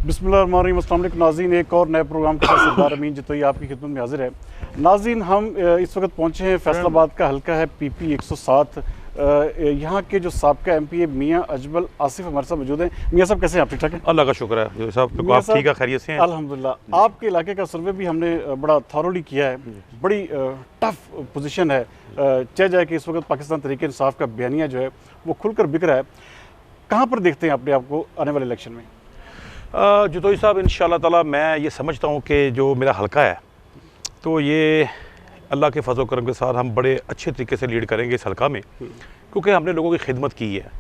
बिस्मिल्लाहिर्रहमानिर्रहीम। अस्सलाम वालेकुम नाज़रीन, एक और नए प्रोग्राम के साथ सरदार अमीन जितोई आपकी खिदमत में हाजिर है। नाज़रीन, हम इस वक्त पहुंचे हैं फैसलाबाद का हल्का है PP 107। यहाँ के जो साबका MP मियाँ अजमल आसिफ हमारे साथ मौजूद हैं। मियाँ साहब कैसे हैं आप? ठीक ठाक हैं? अल्लाह का शुक्र है साहब, आप ठीक है, खैरियत से हैं? अल्हम्दुलिल्लाह। आपके इलाके का सर्वे भी हमने बड़ा थॉरोली किया है। बड़ी टफ पोजीशन है। चाहे जाए कि इस वक्त पाकिस्तान तहरीक इंसाफ का बयानिया जो है वो खुलकर बिक रहा है। कहाँ पर देखते हैं अपने आप को आने वाले इलेक्शन में? जितोई साहब, इंशाअल्लाह ताला मैं ये समझता हूँ कि जो मेरा हल्का है तो ये अल्लाह के फजल करम के साथ हम बड़े अच्छे तरीके से लीड करेंगे इस हल्का में, क्योंकि हमने लोगों की खिदमत की है,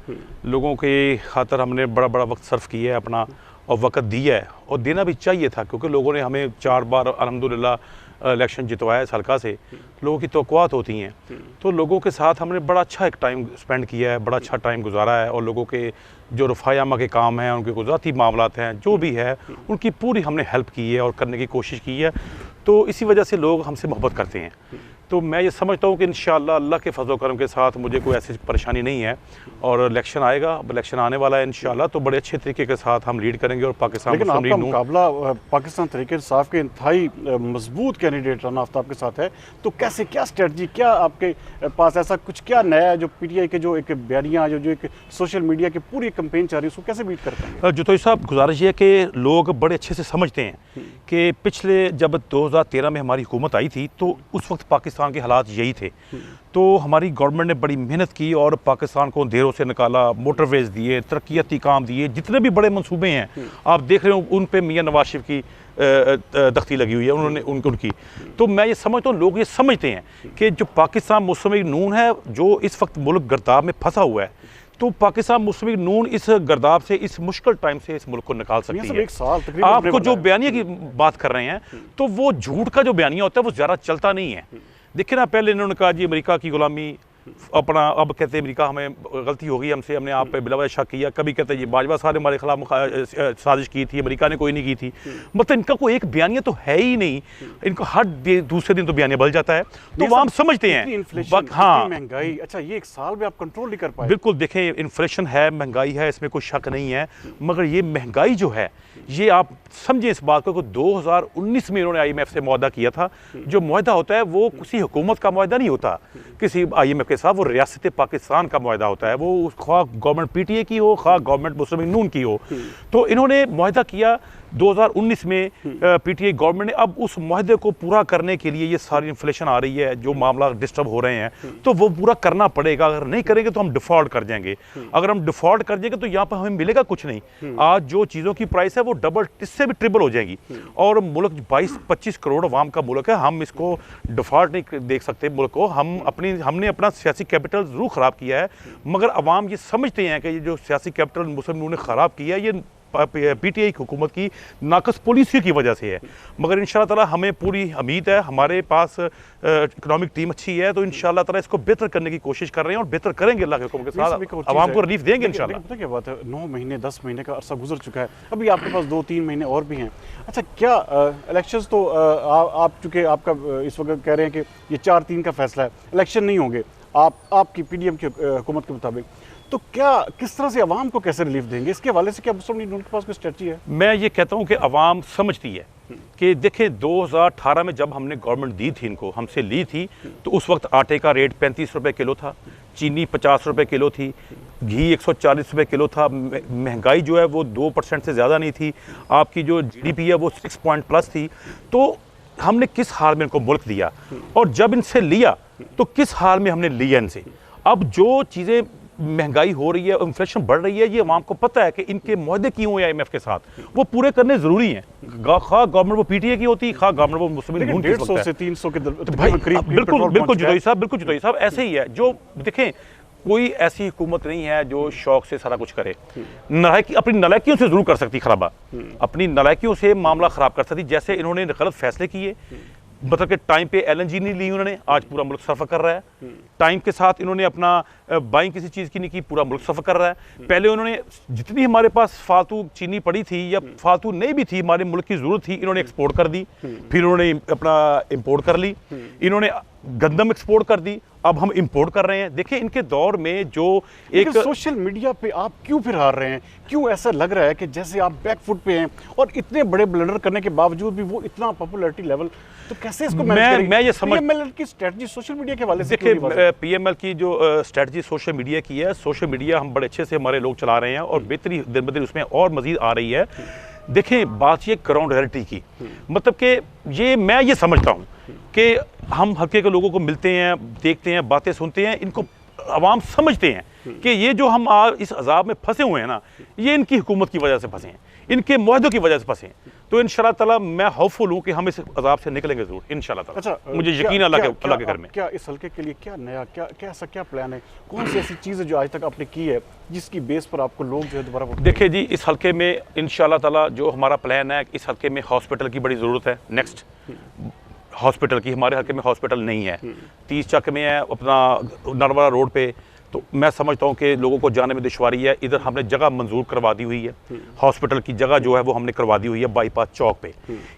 लोगों के खातर हमने बड़ा बड़ा वक्त सर्फ किया है अपना, और वक्त दिया है, और देना भी चाहिए था, क्योंकि लोगों ने हमें 4 बार अल्हम्दुलिल्लाह इलेक्शन जितवाया इस हल्का से। लोगों की तवक्कुआत होती हैं, तो लोगों के साथ हमने बड़ा अच्छा एक टाइम स्पेंड किया है, बड़ा अच्छा टाइम गुजारा है, और लोगों के जो रफ़ायामा के काम हैं, उनके गुज़राती मामलात हैं, जो भी है उनकी पूरी हमने हेल्प की है और करने की कोशिश की है। तो इसी वजह से लोग हमसे मोहब्बत करते हैं। तो मैं ये समझता हूँ कि इंशाअल्लाह अल्लाह के फजल करम के साथ मुझे कोई ऐसी परेशानी नहीं है, और इलेक्शन आएगा, अब इलेक्शन आने वाला है इंशाअल्लाह, तो बड़े अच्छे तरीके के साथ हम लीड करेंगे। और पाकिस्तान लेकिन आपका मुकाबला पाकिस्तान तहरीक इंसाफ के इंतहाई मजबूत कैंडिडेट राना आफ्ताब के साथ है, तो कैसे, क्या स्ट्रेटजी, क्या आपके पास ऐसा कुछ क्या नया है जो PTI के जो एक बयानिया जो एक सोशल मीडिया की पूरी कैंपेन चल रही है उसको कैसे बीट करते हैं? जितोई साहब, गुजारिश है कि लोग बड़े अच्छे से समझते हैं कि पिछले जब 2013 में हमारी हुकूमत आई थी तो उस वक्त पाकिस्तान के हालात यही थे। तो हमारी गवर्नमेंट ने बड़ी मेहनत की और पाकिस्तान को अंधेरों से निकाला, मोटरवेज दिए, तरक्याती काम दिए, जितने भी बड़े मंसूबे हैं आप देख रहे हो उन पे मियाँ नवाज शरीफ की दख्ती लगी हुई है उन्होंने उनकी। तो मैं ये समझता हूँ, लोग ये समझते हैं कि जो पाकिस्तान मुस्लिम लीग नून है जो इस वक्त मुल्क गर्दाब में फंसा हुआ है, तो पाकिस्तान मुस्लिम लीग नून इस गर्दाब से, इस मुश्किल टाइम से इस मुल्क को निकाल सकती है। एक साल आपको जो बयानिया की बात कर रहे हैं, तो वो झूठ का जो बयानिया होता है वो ज़्यादा चलता नहीं है। देखिए ना, पहले इन्होंने कहा जी अमेरिका की गुलामी अपना, अब कहते हैं अमेरिका हमें गलती हो गई, हमसे हमने आप पे बिलावजा शक किया। कभी कहते हैं ये बाजवा साहब ने हमारे खिलाफ साजिश की थी, अमेरिका ने कोई नहीं की थी। मतलब इनका कोई एक बयानिया तो है ही नहीं, इनको हर दूसरे दिन तो बयानिया बल जाता है। तो वो हम समझते हैं। हाँ, महंगाई, अच्छा ये एक साल में आप कंट्रोल नहीं कर पाए। बिल्कुल, देखें इन्फ्लेशन है, महंगाई है, इसमें कोई शक नहीं है, मगर ये महंगाई जो है ये आप समझें इस बात को, 2019 में इन्होंने IMF से मुआहदा किया था। जो मुआहदा होता है वो किसी हुकूमत का मुआहदा नहीं होता किसी IMF के साथ, वो रियासत पाकिस्तान का मुआहदा होता है, वो खा गवर्नमेंट PTI की हो, खा गवर्नमेंट मुस्लिम लीग नून की हो। तो इन्होंने मुआहदा किया 2019 में PTI गवर्नमेंट ने। अब उस मुआहदे को पूरा करने के लिए ये सारी इन्फ्लेशन आ रही है, जो मामला डिस्टर्ब हो रहे हैं, तो वो पूरा करना पड़ेगा। अगर नहीं करेंगे तो हम डिफॉल्ट कर जाएंगे। अगर हम डिफॉल्ट कर जाएंगे तो यहाँ पर हमें मिलेगा कुछ नहीं। आज जो चीज़ों की प्राइस है वो डबल, इससे भी ट्रिपल हो जाएगी। और मुल्क 22-25 करोड़ अवाम का मुल्क है, हम इसको डिफॉल्ट नहीं देख सकते। मुल्क को हमने अपना सियासी कैपिटल ज़रूर ख़राब किया है, मगर अवाम ये समझते हैं कि ये जो सियासी कैपिटल मुस्लिम लीग ने ख़राब किया है ये PTI की हुकूमत की नाकस पॉलिसी की वजह से है। मगर इंशाअल्लाह ताला हमें पूरी उम्मीद है, हमारे पास इकोनॉमिक टीम अच्छी है, तो इंशाअल्लाह ताला इसको बेहतर करने की कोशिश कर रहे हैं और बेहतर करेंगे अल्लाह के हुक्म के साथ, आवाम को रिलीफ देंगे इंशाअल्लाह। पता क्या बात है, 9 महीने 10 महीने का अरसा गुजर चुका है, अभी आपके पास 2-3 महीने और भी हैं। अच्छा, क्या इलेक्शंस तो आप चूँकि आपका इस वक्त कह रहे हैं कि ये 4-3 का फैसला है, इलेक्शन नहीं होंगे आपकी PDM की हुकूमत के मुताबिक, तो क्या किस तरह से अवाम को कैसे रिलीफ देंगे? इसके हवाले से क्या मुस्लिम लीग नून के पास कोई स्ट्रेटजी है? मैं ये कहता हूँ कि अवाम समझती है कि देखें 2018 में जब हमने गवर्नमेंट दी थी, इनको हमसे ली थी, तो उस वक्त आटे का रेट 35 रुपये किलो था, चीनी 50 रुपये किलो थी, घी 140 रुपये किलो था। महंगाई जो है वो 2% से ज़्यादा नहीं थी। आपकी जो GDP है वो 6 पॉइंट प्लस थी। तो हमने किस हाल में इनको मुल्क दिया, और जब इनसे लिया तो किस हाल में हमने लिया इनसे। अब जो चीज़ें महंगाई हो रही है, इन्फ्लेशन बढ़ रही है, ये अवाम को पता है कि इनके मुआहदे क्यों हुए IMF के साथ, वो पूरे करने ज़रूरी हैं। खा गवर्नमेंट वो PTI की होती, खा गवर्नमेंट वो मुस्लिम लीग नून की। 150 से 300 के बिल्कुल जितोई साहब ऐसे ही है। जो देखें, कोई ऐसी हुकूमत नहीं है जो शौक से सारा कुछ करे। अपनी नलायकियों से जरूर कर सकती खराबा, अपनी नलायकियों से मामला ख़राब कर सकती। जैसे इन्होंने गलत फैसले किए, मतलब कि टाइम पे LNG नहीं ली उन्होंने, आज पूरा मुल्क सफ़र कर रहा है। टाइम के साथ इन्होंने अपना बाइंग किसी चीज़ की नहीं की, पूरा मुल्क सफ़र कर रहा है। पहले उन्होंने जितनी हमारे पास फालतू चीनी पड़ी थी या फालतू नहीं भी थी, हमारे मुल्क की ज़रूरत थी, इन्होंने एक्सपोर्ट कर दी, फिर उन्होंने अपना इम्पोर्ट कर ली। इन्होंने गंदम एक्सपोर्ट कर दी, अब हम इंपोर्ट कर रहे हैं। देखिए इनके दौर में जो एक सोशल मीडिया पे आप क्यों फिर हार रहे हैं? क्यों ऐसा लग रहा है कि जैसे आप बैकफुट पे हैं और इतने बड़े ब्लंडर करने के बावजूद भी वो इतना पॉपुलैरिटी लेवल, तो कैसे इसको मैनेज करेंगे? मैं ये समझ पीएमएल की स्ट्रेटजी सोशल मीडिया के वाले से देखिए पीएमएल की जो स्ट्रेटजी सोशल मीडिया की है, सोशल मीडिया हम बड़े अच्छे से हमारे लोग चला रहे हैं और बेहतरी दिन ब दिन उसमें और मजीद आ रही है। देखें बात ये ग्राउंड रियलिटी की, मतलब कि ये मैं ये समझता हूँ कि हम हल्के के लोगों को मिलते हैं, देखते हैं, बातें सुनते हैं, इनको आवाम समझते हैं कि ये जो हम इस अजाब में फंसे हुए हैं ना, ये इनकी हुकूमत की वजह से फंसे हैं, इनके मुआहदों की वजह से फंसे हैं। तो इंशाल्लाह ताला मैं होपफुल हूँ कि हम इस अजाब से निकलेंगे जरूर इंशाल्लाह ताला। अच्छा, मुझे यकीन है अल्लाह के घर में। क्या इस हल्के के लिए क्या नया क्या ऐसा क्या प्लान है? कौन सी ऐसी चीज़ है जो आज तक आपने की है जिसकी बेस पर आपको लोग जो है दोबारा देखिए जी, इस हल्के में इंशाल्लाह ताला जो हमारा प्लान है, इस हल्के में हॉस्पिटल की बड़ी ज़रूरत है। नेक्स्ट हॉस्पिटल की, हमारे हल्के में हॉस्पिटल नहीं है। 30 चक में है अपना नरवाला रोड पे, तो मैं समझता हूँ कि लोगों को जाने में दुश्वारी है। इधर हमने जगह मंजूर करवा दी हुई है, हॉस्पिटल की जगह जो है वो हमने करवा दी हुई है बाईपास चौक पे।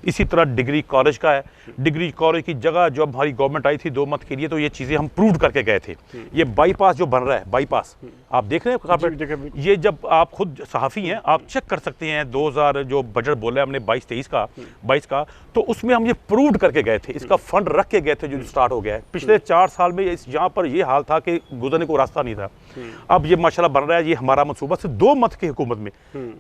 इसी तरह डिग्री कॉलेज का है, डिग्री कॉलेज की जगह जो हमारी गवर्नमेंट आई थी 2 मत के लिए, तो ये चीज़ें हम प्रूव करके गए थे। ये बाईपास जो बन रहा है, बाईपास आप देख रहे हैं, ये जब आप खुद सहाफ़ी हैं आप चेक कर सकते हैं। 2000 जो बजट बोला है हमने 22 का, तो उसमें हम ये प्रूव करके गए थे, इसका फंड रख के गए थे जो स्टार्ट हो गया है। पिछले 4 साल में यहाँ पर ये हाल था कि गुजरने को रास्ता नहीं था। अब ये माशाल्लाह बन रहा है। ये हमारा मंसूबा से 2 मत की हुकूमत में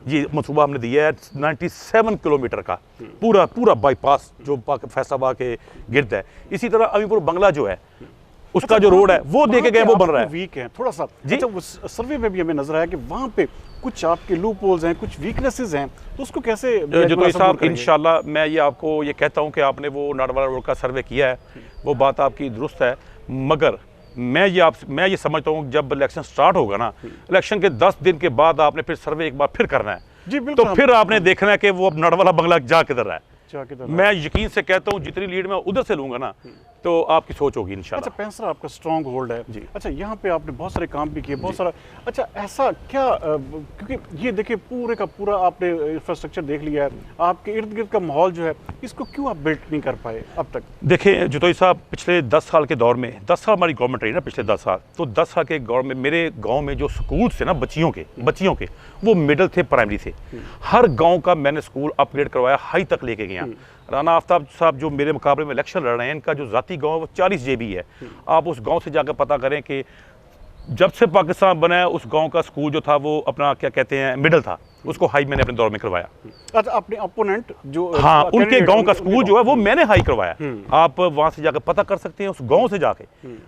ये मंसूबा हमने दिया है 97 किलोमीटर का पूरा बाईपास जो फैसलाबाद के गिर्द है। इसी तरह अमीपुर बंगला जो है उसका जो रोड है वो देखे गए, वो बन रहा है। वीक है थोड़ा सा। अच्छा, उस सर्वे में भी हमें नजर आया कि वहाँ पे कुछ आपके लूप होल्स हैं, कुछ वीकनेसेस हैं, तो उसको कैसे जो साहब इंशाल्लाह मैं ये आपको ये कहता हूँ कि आपने वो नाडवाला रोड का सर्वे किया है, वो बात आपकी दुरुस्त है, मगर मैं ये समझता हूँ जब इलेक्शन स्टार्ट होगा ना, इलेक्शन के 10 दिन के बाद आपने फिर सर्वे एक बार फिर करना है जी, बिल्कुल। तो फिर आपने देखना है कि वो अब नाडवाला बंगला जा किधर रहा है। मैं यकीन से कहता हूँ जितनी लीड मैं उधर से लूंगा ना, तो आपकी सोच होगी इंशाल्लाह। अच्छा, पेंसरा आपका स्ट्रॉन्ग होल्ड है जी। अच्छा, यहाँ पे आपने बहुत सारे काम भी किए, बहुत सारा। अच्छा, ऐसा क्या क्योंकि ये देखिए पूरे का पूरा आपने इंफ्रास्ट्रक्चर देख लिया है, आपके इर्द गिर्द का माहौल जो है, इसको क्यों आप बिल्ड नहीं कर पाए अब तक? देखिए जुतोई साहब, पिछले 10 साल के दौर में, 10 साल हमारी गवर्नमेंट रही ना पिछले 10 साल, तो 10 साल के दौर में मेरे गाँव में जो स्कूल थे ना बच्चियों के वो मिडिल थे, प्राइमरी थे। हर गाँव का मैंने स्कूल अपग्रेड करवाया, हाई तक लेके गया। राना आफ्ताब साहब जो मेरे मुकाबले में इलेक्शन लड़ रहे हैं, इनका जो जाती गांव है वो 40 JB है। आप उस गांव से जाकर पता करें कि जब से पाकिस्तान बना है उस गांव का स्कूल जो था वो अपना क्या कहते हैं मिडिल था, उसको हाई मैंने अपने दौर में करवाया। अच्छा, अपने अपोनेंट जो हाँ उनके गांव का स्कूल जो है वो मैंने हाई करवाया। आप वहां से जाकर पता कर सकते हैं, उस गांव से जाके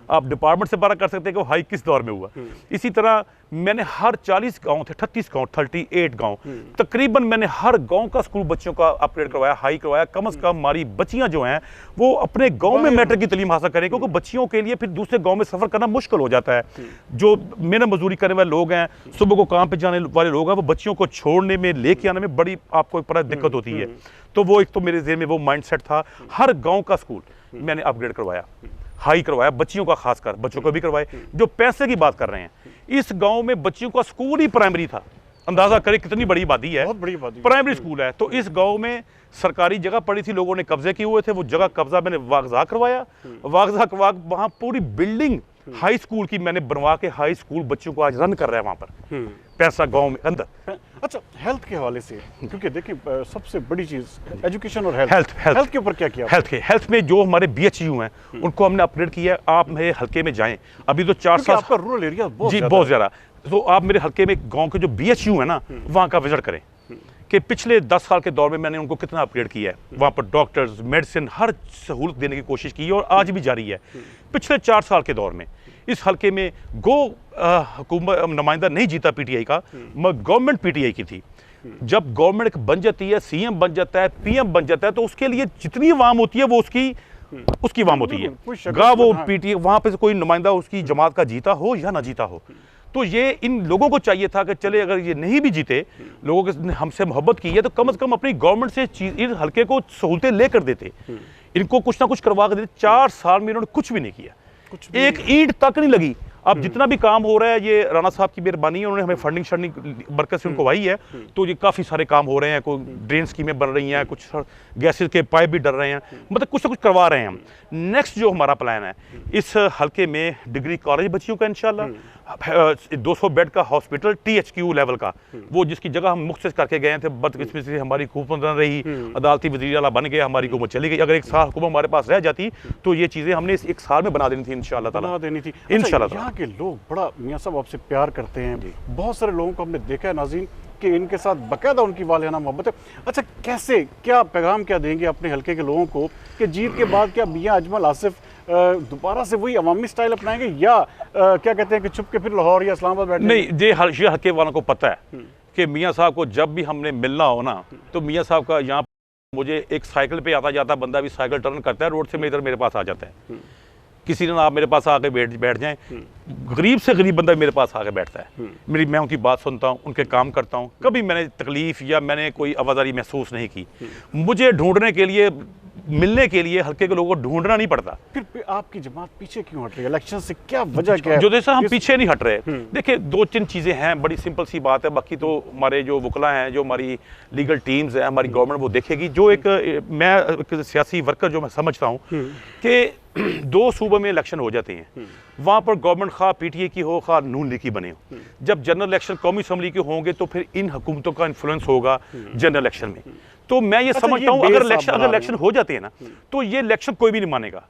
आप डिपार्टमेंट से पता कर सकते हैं कि वो हाई किस दौर में हुआ। इसी तरह मैंने हर 40 गांव थे, 38 गांव तकरीबन, मैंने हर गांव का स्कूल बच्चों का अपग्रेड करवाया, हाई करवाया। कम से कम हमारी बच्चियां जो हैं वो अपने गांव में मैट्रिक की तालीम हासिल करें, क्योंकि बच्चियों के लिए फिर दूसरे गांव में सफर करना मुश्किल हो जाता है। जो मेहनत मजदूरी करने वाले लोग हैं, सुबह को काम पे जाने वाले लोग हैं, वो बच्चियों को छोड़ने में लेके आने में बड़ी आपको बड़ा दिक्कत होती है। तो वो एक तो मेरे ज़हन में वो माइंडसेट था। हर गांव का स्कूल मैंने अपग्रेड करवाया, हाई करवाया, बच्चियों का खासकर, बच्चों को भी करवाए। जो पैसे की बात कर रहे हैं, इस गांव में बच्चियों का स्कूल ही प्राइमरी था। अंदाजा करें कितनी बड़ी आबादी है, बहुत बड़ी आबादी, प्राइमरी स्कूल है। तो इस गांव में सरकारी जगह पड़ी थी, लोगों ने कब्जे किए हुए थे, वो जगह कब्जा मैंने वागजा करवाया। वहाँ पूरी बिल्डिंग हाई स्कूल की मैंने बनवा के हाई स्कूल बच्चों को आज रन कर रहा है वहाँ पर पैसा गांव में अंदर। अच्छा, हेल्थ के हवाले से, क्योंकि देखिए सबसे बड़ी चीज एजुकेशन और हेल्थ के ऊपर क्या किया? हेल्थ में जो हमारे BHU हैं उनको हमने अपग्रेड किया है। आप मेरे हल्के में जाएं, अभी तो 4 साल आपका रूरल एरिया बहुत ज़्यादा, तो आप मेरे हल्के में गाँव के जो BHU है ना वहाँ का विजिट करें कि पिछले 10 साल के दौर में मैंने उनको कितना अपग्रेड किया है। वहाँ पर डॉक्टर्स, मेडिसिन, हर सहूलत देने की कोशिश की है और आज भी जारी है। पिछले 4 साल के दौर में इस हल्के में हुकूमत नुमाइंदा नहीं जीता PTI का, मगर गवर्नमेंट PTI की थी। जब गवर्नमेंट बन जाती है, CM बन जाता है, PM बन जाता है, तो उसके लिए जितनी अवाम होती है वो उसकी अवाम होती है। वो PTI वहाँ पे कोई नुमाइंदा उसकी जमात का जीता हो या ना जीता हो, तो ये इन लोगों को चाहिए था कि चले अगर ये नहीं भी जीते, लोगों ने हमसे मोहब्बत की है, तो कम से कम अपनी गवर्नमेंट से इस हल्के को सहूलतें लेकर देते, इनको कुछ ना कुछ करवा कर देते। 4 साल में इन्होंने कुछ भी नहीं किया, एक ईंट तक नहीं लगी। अब जितना भी काम हो रहा है ये राणा साहब की मेहरबानी है, उन्होंने हमें फंडिंग शंडिंग बरकत से उनको आई है, तो ये काफ़ी सारे काम हो रहे हैं, कोई ड्रेन स्कीमें बन रही हैं, कुछ गैसेज के पाइप भी डल रहे हैं, मतलब कुछ ना कुछ करवा रहे हैं हम। नेक्स्ट जो हमारा प्लान है, इस हल्के में डिग्री कॉलेज बच्चियों का इंशाल्लाह, 200 बेड का हॉस्पिटल THQ लेवल का, वो जिसकी जगह हम मुख्तसर करके गए थे, बदकिस्मती से हमारी हुकूमत न रही, अदालती वज़ीर आला बन गया, हमारी हुकूमत चली गई। अगर एक साल हुकूमत हमारे पास रह जाती तो ये चीज़ें हमने इस एक साल में बना देनी थी इंशाल्लाह ताला, बना देनी थी। इंशाल्लाह। यहाँ के लोग बड़ा मियाँ साहब आपसे प्यार करते हैं, बहुत सारे लोगों को हमने देखा है नाज़रीन कि इनके साथ बाकायदा उनकी वालियाना मोहब्बत है। अच्छा, कैसे क्या पैगाम क्या देंगे अपने हल्के के लोगों को कि जीत के बाद क्या मियाँ अजमल आसिफ दोबारा से वही अवामी स्टाइल अपनाएंगे, या क्या कहते हैं कि छुप के फिर लाहौर या इस्लामाबाद बैठे? नहीं, ये हल्के वालों को पता है कि मियाँ साहब को जब भी हमने मिलना हो ना, तो मियाँ साहब का यहाँ मुझे एक साइकिल पे आता जाता बंदा भी साइकिल टर्न करता है रोड से इधर मेरे पास आ जाता है, किसी दिन आप मेरे पास आके बैठ जाएं, गरीब से गरीब बंदा मेरे पास आके बैठता है, मैं उनकी बात सुनता हूँ, उनके काम करता हूँ, कभी मैंने तकलीफ या मैंने कोई आवाज़ारी महसूस नहीं की। मुझे ढूंढने के लिए, मिलने के लिए हल्के के लोगों को ढूंढना नहीं पड़ता। फिर आपकी जमात पीछे क्यों हट रही है इलेक्शन से, क्या वजह क्या है? जो जैसा हम पीछे नहीं हट रहे, देखिए 2-3 चीज़ें हैं, बड़ी सिंपल सी बात है, बाकी तो हमारे जो वकला हैं, जो हमारी लीगल टीम्स है, हमारी गवर्नमेंट वो देखेगी। जो मैं एक सियासी वर्कर जो मैं समझता हूँ कि 2 सूबों में इलेक्शन हो जाते हैं, वहाँ पर गवर्नमेंट खा PTA की हो, खा नून लीग की बने हो, जब जनरल इलेक्शन कौमी असम्बली के होंगे तो फिर इन हुकूमतों का इन्फ्लुएंस होगा जनरल इलेक्शन में। तो मैं ये समझता हूँ अगर इलेक्शन हो जाते हैं ना, तो ये इलेक्शन कोई भी नहीं मानेगा,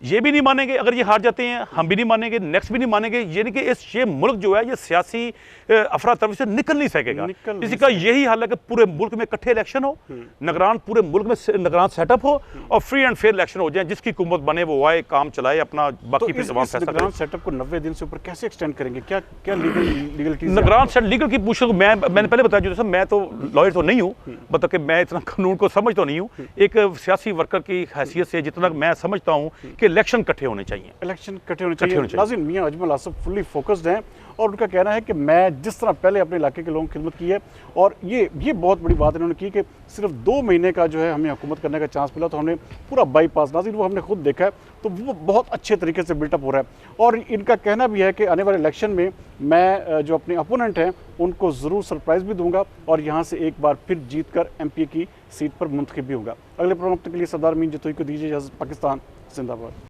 ये भी नहीं मानेंगे, अगर ये हार जाते हैं हम भी नहीं मानेंगे, नेक्स्ट भी नहीं मानेंगे, यानी कि ये मुल्क जो है ये सियासी अफरा तफरी से निकल नहीं सकेगा। इसी का यही हाल है कि पूरे मुल्क में इकट्ठे इलेक्शन हो, निगरान पूरे मुल्क में निगरान सेटअप हो और फ्री एंड फेयर इलेक्शन हो जाए, जिसकी हुकूमत बने वो आए, काम चलाए अपना, बाकी फिर तमाम फैसला करें। सेटअप को 90 दिन से ऊपर कैसे एक्सटेंड करेंगे? क्या क्या लीगल निगरान सेट लीगल की पूछो, मैंने पहले बताया जो मैं तो लॉयर तो नहीं हूँ, मतलब कि मैं इतना कानून को समझ तो नहीं हूँ, एक सियासी वर्कर की हैसियत से जितना मैं समझता हूँ कि इलेक्शन इकट्ठे होने चाहिए, इलेक्शन इकट्ठे होने चाहिए। नाज़रीन, मियाँ अजमल आसिफ फुल्ली फोकस्ड हैं और उनका कहना है कि मैं जिस तरह पहले अपने इलाके के लोगों की खिदमत की है, और ये बहुत बड़ी बात इन्होंने की कि सिर्फ 2 महीने का जो है हमें हुकूमत करने का चांस मिला, तो हमने पूरा बाईपास, नाज़रीन वो हमने खुद देखा है, तो वो बहुत अच्छे तरीके से बिल्टअप हो रहा है। और इनका कहना भी है कि आने वाले इलेक्शन में मैं जो अपने अपोनेंट हैं उनको ज़रूर सरप्राइज़ भी दूंगा और यहाँ से एक बार फिर जीत कर MP की सीट पर मुंतखब भी होगा। अगले प्रोग्राम के लिए सरदार मीन जतोई को दीजिए इजाज़त। पाकिस्तान जिंदाबाद।